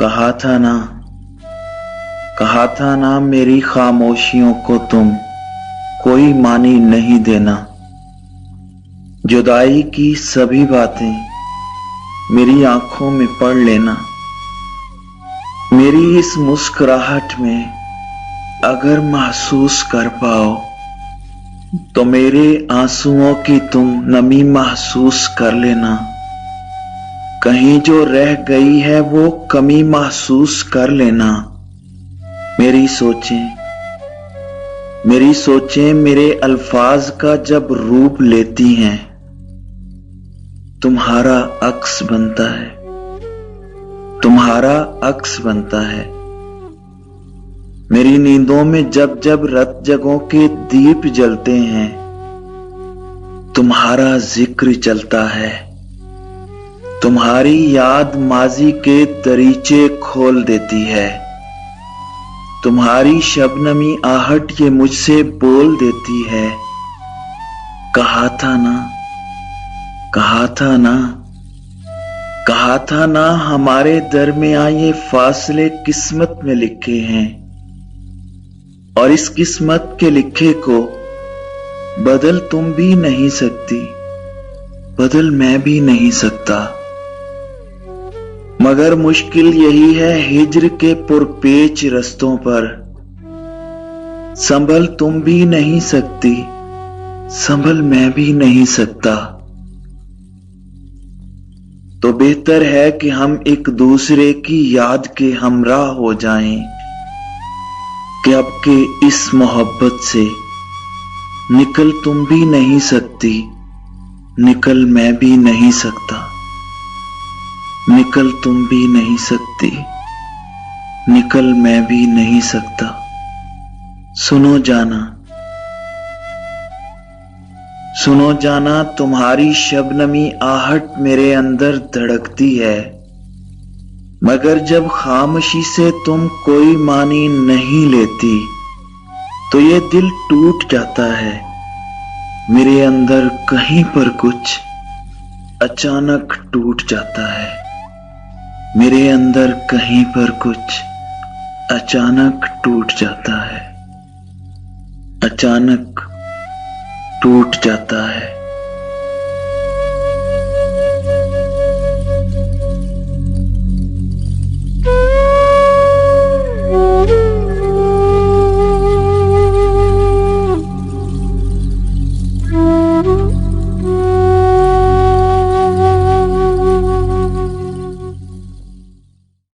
कहा था ना, कहा था ना मेरी खामोशियों को तुम कोई मानी नहीं देना। जुदाई की सभी बातें मेरी आंखों में पढ़ लेना। मेरी इस मुस्कुराहट में अगर महसूस कर पाओ तो मेरे आंसुओं की तुम नमी महसूस कर लेना। कहीं जो रह गई है वो कमी महसूस कर लेना। मेरी सोचें मेरे अल्फाज का जब रूप लेती हैं, तुम्हारा अक्स बनता है, तुम्हारा अक्स बनता है। मेरी नींदों में जब जब रत जगों के दीप जलते हैं, तुम्हारा जिक्र चलता है। तुम्हारी याद माजी के दरीचे खोल देती है। तुम्हारी शबनमी आहट ये मुझसे बोल देती है। कहा था ना, कहा था ना, कहा था ना हमारे दरमियां ये फासले किस्मत में लिखे हैं, और इस किस्मत के लिखे को बदल तुम भी नहीं सकती, बदल मैं भी नहीं सकता। मगर मुश्किल यही है हिज्र के पुरपेच रस्तों पर, संभल तुम भी नहीं सकती, संभल मैं भी नहीं सकता। तो बेहतर है कि हम एक दूसरे की याद के हमराह हो जाएं, कि अब के इस मोहब्बत से निकल तुम भी नहीं सकती, निकल मैं भी नहीं सकता। निकल तुम भी नहीं सकती, निकल मैं भी नहीं सकता। सुनो जाना, सुनो जाना तुम्हारी शबनमी आहट मेरे अंदर धड़कती है, मगर जब खामोशी से तुम कोई मानी नहीं लेती तो ये दिल टूट जाता है। मेरे अंदर कहीं पर कुछ अचानक टूट जाता है। मेरे अंदर कहीं पर कुछ अचानक टूट जाता है, अचानक टूट जाता है।